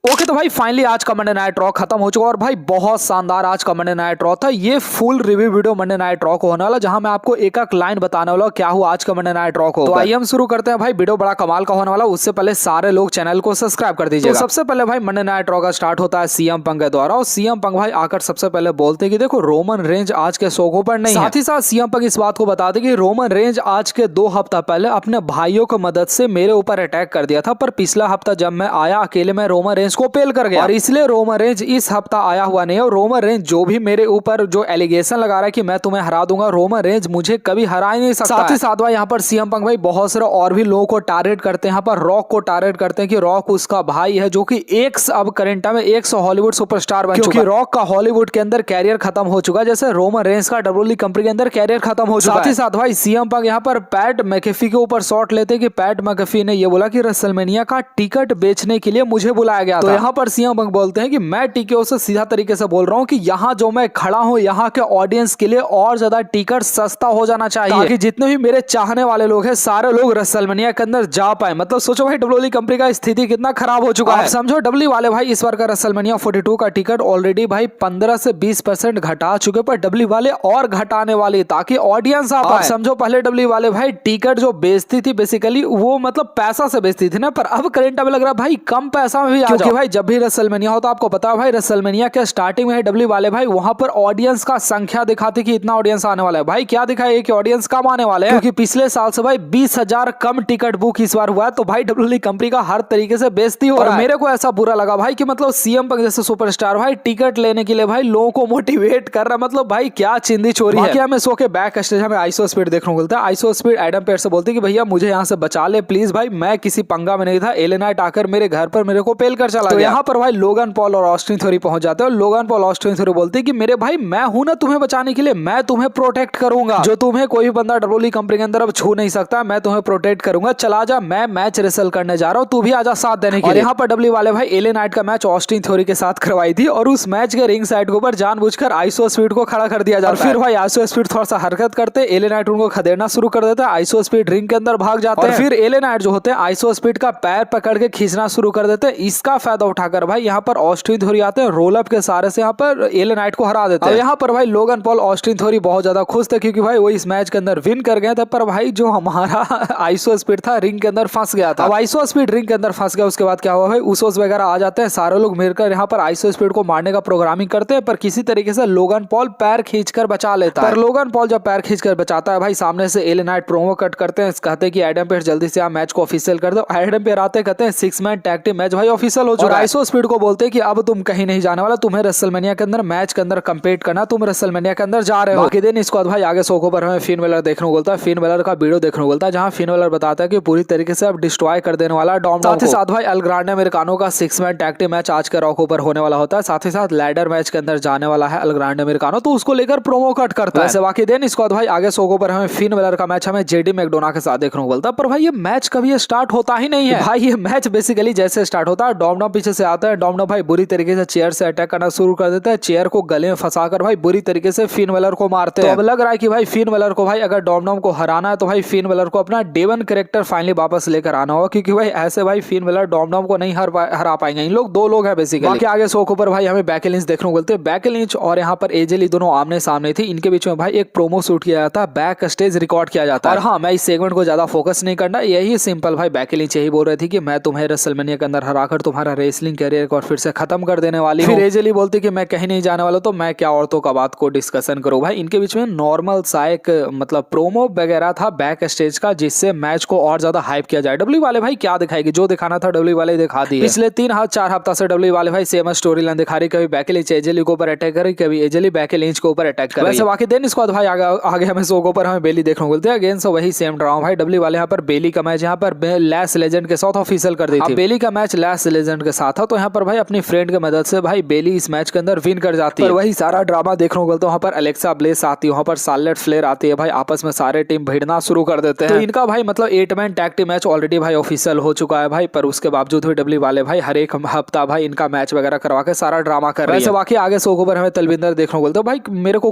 Okay तो भाई finally आज का मंडे नाइट रॉ खत्म हो चुका और भाई बहुत शानदार आज का मंडे नाइट रॉ था। ये full review video Monday night raw को होने वाला, जहां मैं आपको एक एक लाइन बताने वाला क्या हुआ आज का मंडे नाइट रॉ को। तो आइए हम शुरू करते हैं भाई, वीडियो बड़ा कमाल का होने वाला। उससे पहले सारे लोग चैनल को सब्सक्राइब कर दीजिए। तो सबसे पहले भाई मंडे नाइट रॉ का स्टार्ट होता है सीएम पंक के द्वारा, और सीएम पंक भाई आकर सबसे पहले बोलते हैं कि देखो रोमन रेंज आज के शो के ऊपर नहीं है। साथ ही साथ सीएम पंक इस बात को बताते कि रोमन रेंज आज के 2 हफ्ता पहले अपने भाइयों की मदद से मेरे ऊपर अटैक कर दिया था, पर पिछला हफ्ता जब मैं आया अकेले में रोमन रेंज को पेल कर गया, इसलिए रोमन रेंज इस हफ्ता आया हुआ नहीं है। और रोमन रेंज जो भी मेरे ऊपर जो एलिगेशन लगा रहा है कि मैं तुम्हें हरा दूंगा, रोमन रेंज मुझे कभी हरा ही नहीं सकता। साथ ही साथ भाई यहाँ पर सीएम पंक भाई बहुत सारे और भी लोगों को टारगेट करते हैं। यहाँ पर रॉक को टारगेट करते हैं कि रॉक उसका भाई है, जो कि एक अब करंट में 100 हॉलीवुड सुपरस्टार बन चुका है। रॉक का हॉलीवुड के अंदर कैरियर खत्म हो चुका है, जैसे रोमन रेंज का डब्ल्यूडब्ल्यूई कंपनी के अंदर कैरियर खत्म हो चुका है। साथ ही साथ भाई सीएम पंक यहाँ पर पैट मैकेफी के ऊपर शॉट लेते कि पैट मैकेफी ने ये बोला कि रेसलमेनिया का टिकट बेचने के लिए मुझे बुलाया गया था। तो यहाँ पर सीएम पंक बोलते हैं कि मैं टीके से सीधा तरीके से बोल रहा हूं कि यहाँ जो मैं खड़ा हूं, यहाँ के ऑडियंस के लिए और ज्यादा टिकट सस्ता हो जाना चाहिए, ताकि जितने भी मेरे चाहने वाले लोग हैं सारे लोग रेसलमेनिया के अंदर जा पाए। मतलब सोचो भाई डब्ल्यूडब्ल्यूई कंपनी का स्थिति कितना खराब हो चुका है। समझो डब्ल्यूडब्ल्यूई वाले भाई इस बार का रेसलमेनिया 42 का टिकट ऑलरेडी भाई 15 से 20% घटा चुके, पर डब्ल्यूडब्ल्यूई वाले और घटाने वाले ताकि ऑडियंस आ पाए। समझो पहले डब्ल्यूडब्ल्यूई वाले भाई टिकट जो बेचती थी बेसिकली वो मतलब पैसा से बेचती थी ना, पर अब करंट में लग रहा है भाई कम पैसा में भी, क्योंकि भाई जब भी रेसलमेनिया होता आपको पता है भाई रेसलमेनिया के स्टार्टिंग में डब्ल्यूडब्ल्यूई वाले भाई वहां पर ऑडियंस का संख्या दिखाते कि इतना ऑडियंस आने वाला है। भाई क्या दिखाया कि ऑडियंस कम आने वाले हैं, क्योंकि पिछले साल से भाई 20,000 कम टिकट बुक इस बार हुआ है। तो भाई डब्ल्यूडब्ल्यूई कंपनी का हर तरीके से बेइज्जती हो रहा है। मेरे को ऐसा बुरा लगा भाई कि मतलब सीएम पंक जैसे सुपरस्टार भाई टिकट लेने के लिए भाई लोगों को मोटिवेट कर रहा है। मतलब भाई क्या चिंदी चोरी है। हमें सो के बैक स्टेज हमें आइसो स्पीड देखने को मिलता है। आइसो स्पीड एडम पेयर से बोलती है कि भैया मुझे यहाँ से बचा ले प्लीज, भाई मैं किसी पंगा में नहीं था, एले नाइट आकर मेरे घर पर मेरे को पेल कर चला गया। यहाँ पर भाई लोगन पॉल और ऑस्टिन थ्योरी पहुंच जाते हैं, और लोगन पॉल ऑस्टिन थ्योरी बोलते हैं कि मेरे भाई मैं हूं ना तुम्हें बचाने के लिए, मैं तुम्हें प्रोटेक्ट करूंगा, जो तुम्हें कोई भी बंदा डब्ल्यूडब्ल्यूई कंपनी के अंदर अब छू नहीं सकता, मैं तुम्हें प्रोटेक्ट करूंगा। चला जा, मैं मैच रेसल करने जा रहा हूं, तू भी आजा साथ देने के लिए। यहाँ पर डब्ल्यूडब्ल्यूई वाले भाई एले नाइट का मैच ऑस्टिन थ्योरी के साथ करवाई थी, और उस मैच के रिंग साइड के ऊपर जानबूझकर आइसो स्पीड को खड़ा कर दिया जाता है। फिर भाई आइसो स्पीड थोड़ा सा हरकत करते, एले नाइट उनको खदेड़ना शुरू कर देता है, आइसो स्पीड रिंग के अंदर भाग जाते हैं। फिर एले नाइट जो होते हैं आइसो स्पीड का पैर पकड़ के खींचना शुरू कर देते हैं। इसका फायदा उठाकर भाई यहाँ पर ऑस्टिन थ्योरी आते हैं, रोल अप के सारे से यहाँ पर एले नाइट को हरा देते हैं। यहाँ पर भाई लोगन पॉल ऑस्टिन थ्योरी बहुत ज्यादा खुश थे, क्योंकि भाई वो इस मैच के अंदर विन कर गए थे। पर भाई जो हमारा आइसो स्पीड था रिंग के अंदर फंस गया था। अब आइसो स्पीड रिंग के अंदर फंस गया, उसके बाद क्या हुआ भाई उसोस वगैरह आ जाते हैं, सारे लोग मिलकर यहाँ पर आइसो स्पीड को मारने का प्रोग्रामिंग करते हैं, पर किसी तरीके से लोगन पॉल पैर खींचकर बचा लेता है। पर लोगन पॉल जब पैर खींचकर बचाता है भाई सामने से एले नाइट प्रोमो कट करते हैं, कहते हैं कि एडम पेयर जल्दी से आप मैच को ऑफिशियल कर दो। एडम पेयर आते कहते हैं 6 मैन टैग टीम मैच भाई ऑफिशियल हो चुका है। आइसो स्पीड को बोलते हैं कि अब तुम कहीं नहीं जाने वाला, तुम्हें रेसलमेनिया के अंदर मैच के अंदर कंपीट करना, तुम रेसलमेनिया के अंदर जा रहे हो। बाकी दिन इसके बाद भाई आगे शो पर हमें फिन वेलर देखने को बोलता है, फिन वेलर का वीडियो देखने को बोलता है, जहां फिन वेलर बताता है कि पूरी तरीके से अब डिस्ट्रॉय कर देने वाला डॉम। साथ ही साथ भाई एल ग्रांडे अमेरिकानो का 6 मैन टैग टीम मैच आज के रॉ के ऊपर होने वाला होता है। साथ ही साथ लैडर मैच के अंदर जाने वाला है एल ग्रांडे अमेरिकानो, तो उसको लेकर प्रोमो कट करता है। बाकी दिन इसके बाद भाई आगे शो पर हमें फिन वेलर का मैच हमें जेडी मैकडोना के साथ देखने को बोलता है, पर भाई ये मैच कभी स्टार्ट होता ही नहीं है। भाई ये मैच बेसिकली जैसे स्टार्ट होता है, डॉम पीछे से आता है, डॉम भाई बुरी तरीके से चेयर से अटैक करना शुरू कर देता है, चेयर को गले में फंसाकर भाई बुरी तरीके से फिन वेलर को मारते हैं। तो अब लग रहा है कि भाई फिन वेलर को भाई अगर डॉम को हराना है तो भाई फिन वेलर को अपना डेवन कैरेक्टर फाइनली वापस लेकर आना होगा, क्योंकि भाई ऐसे भाई फिन वेलर डॉम को नहीं हरा पाएंगे। इन लोग 2 लोग हैं बेसिकली। बाकी आगे शो के ऊपर भाई हमें बेकी लिंच देखने को बोलते हैं, बेकी लिंच और यहाँ पर एजे ली दोनों आमने सामने थी, इनके बीच में भाई एक प्रोमो शूट किया जाता है, बैक स्टेज रिकॉर्ड किया जाता है। और हाँ मैं इस सेगमेंट को ज्यादा फोकस नहीं करना, यही सिंपल भाई बेकी लिंच यही बोल रही थी कि मैं तुम्हें रेसलमेनिया के अंदर हराकर तुम्हारा रेसलिंग कैरियर को फिर से खत्म कर देने वाली हूं। फिर एजे ली बोलती कि मैं कहीं नहीं जाने वाला, तो मैं क्या औरतों का बात को डिस्कशन करूं। भाई इनके बीच में नॉर्मल सा एक मतलब प्रोमो वगैरह था बैक स्टेज का, जिससे मैच को और ज्यादा हाइप किया जाए। डब्ल्यू वाले भाई क्या दिखाएगी, जो दिखाना था डब्ल्यू वाले दिखा दिए। पिछले 3-4 हफ्ता से डब्ल्यू वाले भाई सेम स्टोरी लाइन दिखा रही, कभी बेकी लिंच एजे ली के ऊपर अटैक कर रही, कभी एजे ली बेकी लिंच के ऊपर अटैक कर रही। वैसे बाकी दिन इसके बाद भाई आगे हमें शो के ऊपर हमें बेली देखने को मिलती है, अगेन सो वही सेम ड्रामा। भाई डब्ल्यू वाले यहाँ पर बेली का मैच यहाँ पर लैस लेजेंड के साथ ऑफिशियल कर दी थी। बेली का मैच लैस लेजेंड के साथ था, तो यहाँ पर भाई अपनी फ्रेंड की मदद से भाई बेली इस मैच के अंदर विन कर जाती है। वही सारा ड्रामा देखने को मिलता है, वहाँ पर अलेक्सा ब्लेस आती है, वहाँ पर शार्लेट फ्लेयर आती है, भाई आपस में सारे टीम भिड़ना शुरू कर देते हैं। तो इनका भाई मतलब 8 man tag team match already भाई ऑफिशियल हो चुका है भाई, पर उसके बावजूद भी डब्ल्यू वाले भाई हर एक हफ्ता भाई इनका मैच वगैरह करवा के सारा ड्रामा कर रहे हैं। बाकी आगे शो के ऊपर हमें तलविंदर देखने को बोलते हैं। भाई मेरे को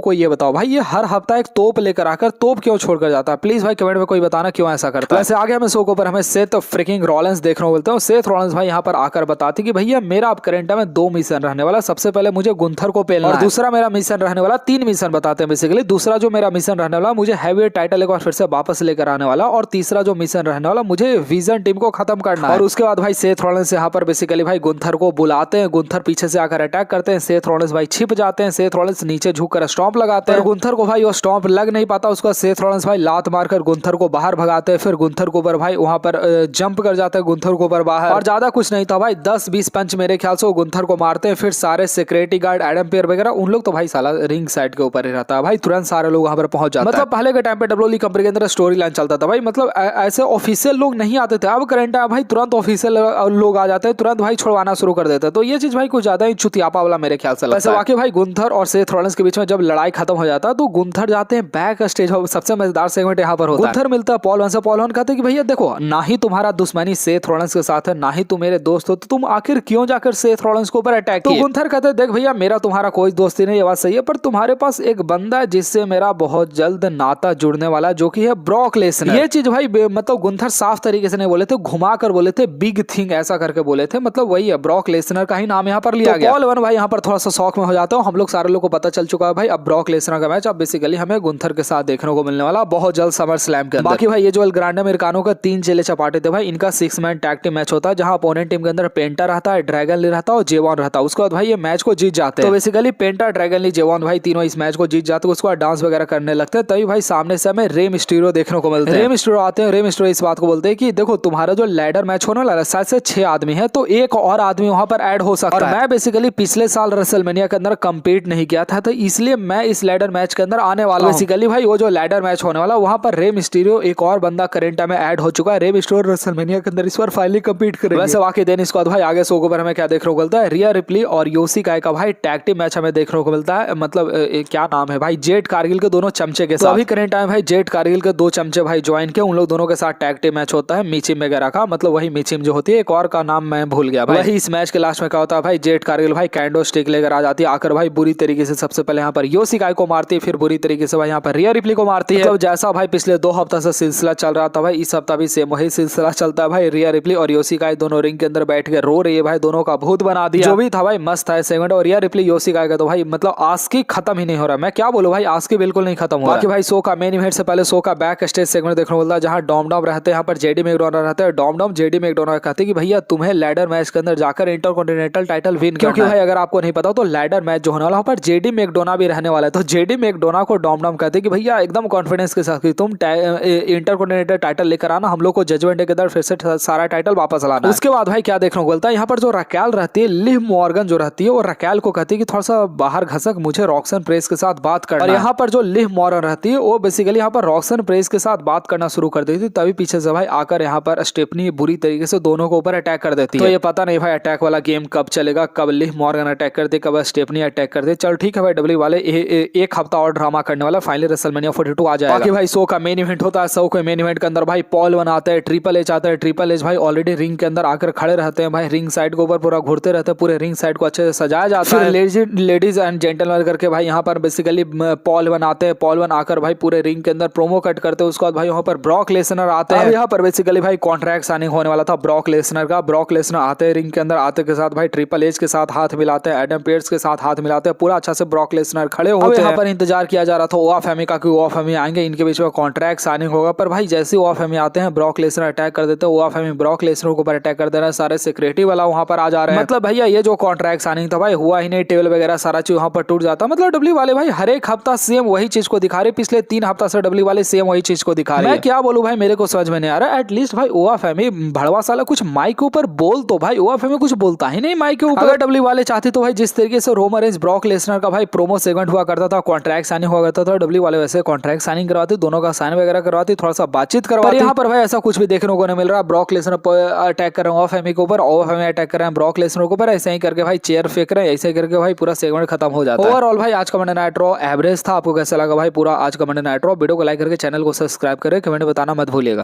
कोई ये बताओ, भाई ये हर हफ्ता एक तोप लेकर आकर तोप क्यों छोड़कर जाता है, प्लीज भाई कमेंट में कोई बताना क्यों ऐसा करता है। वैसे आगे हमें शो के ऊपर हमें सेथ फ्रिकिंग रॉलिंस देखने को बोलते हैं, सेथ रॉलिंस भाई यहाँ पर आकर बताती थी कि भैया मेरा अब करंट टाइम में 2 मिशन रहने वाला। सबसे पहले मुझे गुंथर को पेलना और दूसरा मेरा मिशन रहने वाला 3 मिशन बताते हैं बेसिकली। दूसरा जो मेरा मिशन रहने वाला मुझे हैवी टाइटल एक बार फिर से वापस लेकर आने वाला, और तीसरा जो मिशन रहने वाला मुझे विजन टीम को खत्म करना है। और उसके बाद भाई सेथ रॉलिंस यहाँ पर बेसिकली भाई गुंथर को बुलाते हैं, गुंथर पीछे से आकर अटैक करते हैं, सेथ रॉलिंस भाई छिप जाते हैं, सेथ रॉलिंस नीचे झुककर स्टॉम्प लगाते हैं, गुंथर को भाई वो स्टॉम्प लग नहीं पाता, उसका सेथ रॉलिंस भाई लात मारकर गुंथर को बाहर भगाते हैं। फिर गुंथर को ऊपर भाई वहां पर जंप कर जाते हैं गुंथर को ऊपर बाहर, और ज्यादा कुछ नहीं था भाई 10-20 पंच मेरे ख्याल से वो गुंथर को मारते हैं। फिर सारे सिक्योरिटी गार्ड एडम पेयर वगैरह उन लोग तो भाई साला रिंग साइड के ऊपर ही रहता है भाई, तुरंत सारे लोग वहां पर पहुंच जाते हैं। मतलब पहले के टाइम पे डब्ल्यूडब्ल्यूई कंपनी के अंदर स्टोरी लाइन चलता था भाई, मतलब ऐसे ऑफिशियल लोग नहीं आते थे। अब करंट है भाई तुरंत ऑफिशियल लोग आ जाते हैं, तुरंत भाई छुड़वाना शुरू कर देते हैं। तो ये चीज भाई कुछ ज्यादा ही चुतियापा वाला मेरे ख्याल से लगता है। वाकई भाई गुंथर और सेथ रॉलिंस के बीच में जब लड़ाई खत्म हो जाता है तो गुंथर जाते हैं बैक स्टेज। सबसे मजेदार सेगमेंट यहाँ पर होता है, गुंथर मिलता है पॉल वन से। पॉल वन कहते हैं कि भैया देखो, ना ही तुम्हारा दुश्मनी सेथ रॉलिंस के साथ है, ना ही तुम मेरे दोस्त हो, तो तुम आखिर क्यों जाकर सेथ रॉलिंस के ऊपर अटैक किए? तो गुंथर कहते हैं देख भैया मेरा तुम्हारा कोई दोस्ती नहीं, ये बात सही है, पर तुम्हारे पास एक बंदा है जिससे मेरा बहुत जल्द नाता जुड़ने वाला, जो कि है ब्रॉक लेसनर। ये चीज भाई मतलब गुंथर साफ तरीके से नहीं बोले थे, घुमा कर बोले थे, बिग थिंग ऐसा करके बोले थे, मतलब वही है, ब्रॉक लेसनर का ही नाम यहाँ पर लिया गया। पॉल वन भाई यहाँ पर थोड़ा सा शौक में हो जाता हूँ, हम लोग सारे लोग को पता चल चुका है भाई अब ब्रॉक लेसनर का मैच अब बेसिकली हमें गुंथर के साथ देखने को मिलने वाला बहुत जल्द समर स्लैम के अंदर। बाकी भाई ये जो एल ग्रांडे अमेरिकानो का 3 चेले चपाटे थे भाई, इनका 6 मैन टैग टीम मैच होता है, जहां अपोनेंट टीम के अंदर पेंटा रहता है, ड्रैगन ली रहता है और जेवॉन रहता है। उसके बाद भाई ये मैच को जीत जाते हैं। तो बेसिकली पेंटा, ड्रैगन ली, जेवॉन भाई तीनों इस मैच को जीत जाते हैं। उसके बाद डांस वगैरह करने लगते हैं, तभी भाई सामने से हमें रे मिस्टीरियो देखने को मिलते हैं। रे मिस्टीरियो आते हैं, रे मिस्टीरियो इस बात को बोलते हैं कि देखो तुम्हारा जो लैडर मैच होने वाला है शायद से 6 आदमी है, तो एक और आदमी वहां पर ऐड हो सकता है। मैं बेसिकली पिछले साल रेसलमेनिया के अंदर कम्पीट नहीं किया था, तो इसलिए मैं इस लैडर मैच के अंदर आने वाला हूं। बेसिकली भाई वो जो लैडर मैच होने वाला वहां पर रे मिस्टीरियो एक और बंदा करंट में ऐड हो चुका है। रे मिस्टीरियो रेसलमेनिया के अंदर इस बार फाइनली कम्पीट करेंगे। वैसे वाकई देन इसके बाद भाई आगे शो पर हमें क्या देखने को मिलता है, रिया रिप्ली और योशी काय का भाई टैग टीम मैच हमें देखने को मिलता है। मतलब क्या नाम है भाई, जेट कारगिल के दोनों चमचे के साथ। तो अभी करंट टाइम भाई जेट कारगिल के 2 चमचे भाई ज्वाइन के, उन लोग दोनों के साथ टैग टीम मैच होता है मिचिम वगैरह का, मतलब वही मिचिम जो होती है, एक और का नाम मैं भूल गया भाई। वही इस मैच के लास्ट में क्या होता है भाई, जेट कारगिल भाई कैंडो स्टिक लेकर आ जाती है, आकर भाई बुरी तरीके से सबसे पहले यहाँ पर योशी काय को मारती है, फिर बुरी तरीके से भाई यहाँ पर रिया रिप्ली को मारती है। मतलब जैसा भाई पिछले 2 हफ्ता से सिलसिला चल रहा था भाई, इस हफ्ता भी सेम वही सिलसिला चलता है भाई। रिया रिप्ली और योशी काय दोनों रिंग के अंदर बैठ के रो रही है भाई, दोनों का भूत बना दिया। जो भी था भाई मस्त था सेगमेंट, और रिया रिप्ली योशी काय का तो भाई मतलब आस्की खत्म ही नहीं हो रहा। मैं क्या बोलूं भाई, आस्की बिल्कुल नहीं खत्म हो रहा। बाकी भाई शो का मेन इवेंट से पहले शो का बैक स्टेज सेगमेंट देखने को मिलता है, जहां डॉम डॉम रहते हैं, यहाँ पर जेडी मैकडोनाल्ड रहते हैं। डॉम डॉम जेडी मैकडोनाल्ड कहते हैं कि भैया तुम्हें लैडर मैच के अंदर जाकर इंटरकॉन्टिनेंटल टाइटल विन, क्योंकि भाई अगर आपको नहीं पता तो लैडर मैच जो होने वाला वहां पर जेडी मैकडोना भी रहने वाला है। तो जेडी मैकडोना को डॉम डॉम कहते हैं कि भैया एकदम कॉन्फिडेंस के साथ कि तुम इंटरकॉन्टिनेंटल टाइटल लेकर आना, हम लोग को जजमेंट डे के अंदर फिर से सारा टाइटल वापस लाना। उसके बाद भाई क्या देखने को मिलता है, यहाँ पर जो रकैल रहती है, लिव मॉर्गन जो रहती है, वो रकैल को कहती है कि थोड़ा सा बाहर घसक, मुझे रॉक्सन प्रेस के साथ बात करना। और यहाँ पर जो लिव मॉर्गन रहती है वो बेसिकली यहाँ पर रॉक्सन प्रेस के साथ बात करना शुरू कर देती थी, तभी पीछे से भाई आकर यहाँ पर स्टेफनी बुरी तरीके से दोनों को ऊपर अटैक कर देती है। तो ये पता नहीं भाई अटैक वाला गेम कब चलेगा, कब लिव मॉर्गन अटैक करते, कब स्टेफनी अटैक करते। चल ठीक है भाई, डब्ल्यू वाले एक हफ्ता और ड्रामा करने वाला, फाइनली रेसलमेनिया 42 आ जाएगा। बाकी भाई शो का मेन इवेंट होता है, शो के मेन इवेंट के अंदर भाई पॉल वन आता है, ट्रिपल एच आता है। ट्रिपल एच भाई ऑलरेडी रिंग के अंदर आकर खड़े रहते हैं भाई, रिंग साइड के ऊपर पूरा घूरते रहते हैं, पूरे रिंग साइड को अच्छे से सजाया जाता है। लेडीज एंड जेंटलमैन करके भाई यहाँ पर बेसिकली पॉल वन आते हैं। पॉल वन आकर भाई पूरे रिंग के अंदर प्रोमो कट करते हैं। उसके बाद भाई वहाँ पर ब्रॉक लेसनर आते हैं। यहाँ पर बेसिकली भाई कॉन्ट्रैक्ट साइनिंग होने वाला था ब्रॉक लेसनर का। ब्रॉक लेसनर आते हैं रिंग के अंदर, आते के साथ भाई ट्रिपल एच के साथ हाथ मिलाते हैं, एडम पेयर्स के साथ हाथ मिलाते हैं, पूरा अच्छा से ब्रॉक लेसनर खड़े होते हैं। यहाँ पर इंतजार किया जा रहा था ओआ फैमी का कि ओआ फैमी आएंगे, इनके बीच में कॉन्ट्रैक्ट साइनिंग होगा। पर भाई जैसे ओआ फैमी आते हैं ब्रॉक लेसनर अटैक कर देते हैं, ओआ फैमी ब्रॉक लेसनर के ऊपर अटैक कर दे रहा है, सारे सिक्योरिटी वाला वहाँ पर आ जा रहे हैं। मतलब भैया ये जो कॉन्ट्रैक्ट साइनिंग था भाई हुआ ही नहीं, टेबल वगैरह सारा चीज वहाँ पर टूट जाता। मतलब डब्ल्यू वाले भाई हर एक हफ्ता सेम वही चीज को दिखा रहे, पिछले 3 हफ्ता से डब्ल्यू वाले सेम वही चीज को दिखा रहे हैं। मैं क्या बोलूं भाई, मेरे को समझ में नहीं आ रहा। एटलीस्ट भाई ओआ फैमी भड़वा साला कुछ माइक के ऊपर बोल, तो भाई ओआ फैमी कुछ बोलता ही नहीं माइक के ऊपर। अगर डब्ल्यू वाले चाहते तो भाई जिस तरीके से रोमन रेंज ब्रॉक लेसनर का भाई प्रोमो सेगमेंट हुआ करता था, कॉन्ट्रैक्ट साइनिंग हुआ करता था, डब्ल्यू वाले वैसे कॉन्ट्रैक्ट साइनिंग करवाते, दोनों का साइन वगैरह करवाते, थोड़ा सा बातचीत करवाते। यहाँ पर भाई ऐसा कुछ भी देखने को नहीं मिल रहा। ब्रॉक लेसनर अटैक कर रहे हैं ओआ फैमी के ऊपर, ओआ फैमी अटैक कर रहे हैं ब्रॉक लेसनर के ऊपर, ऐसे ही करके भाई चेयर फेंक रहे हैं, ऐसे करके भाई पूरा सेगमेंट खत्म हो जाता है। ओवरऑल भाई आज का मंडे नाइट रॉ एवरेज था। आपको कैसा लगा भाई पूरा आज का मंडे नाइट रॉ? वीडियो को लाइक करके चैनल को सब्सक्राइब करें, कमेंट बताना मत भूलिएगा।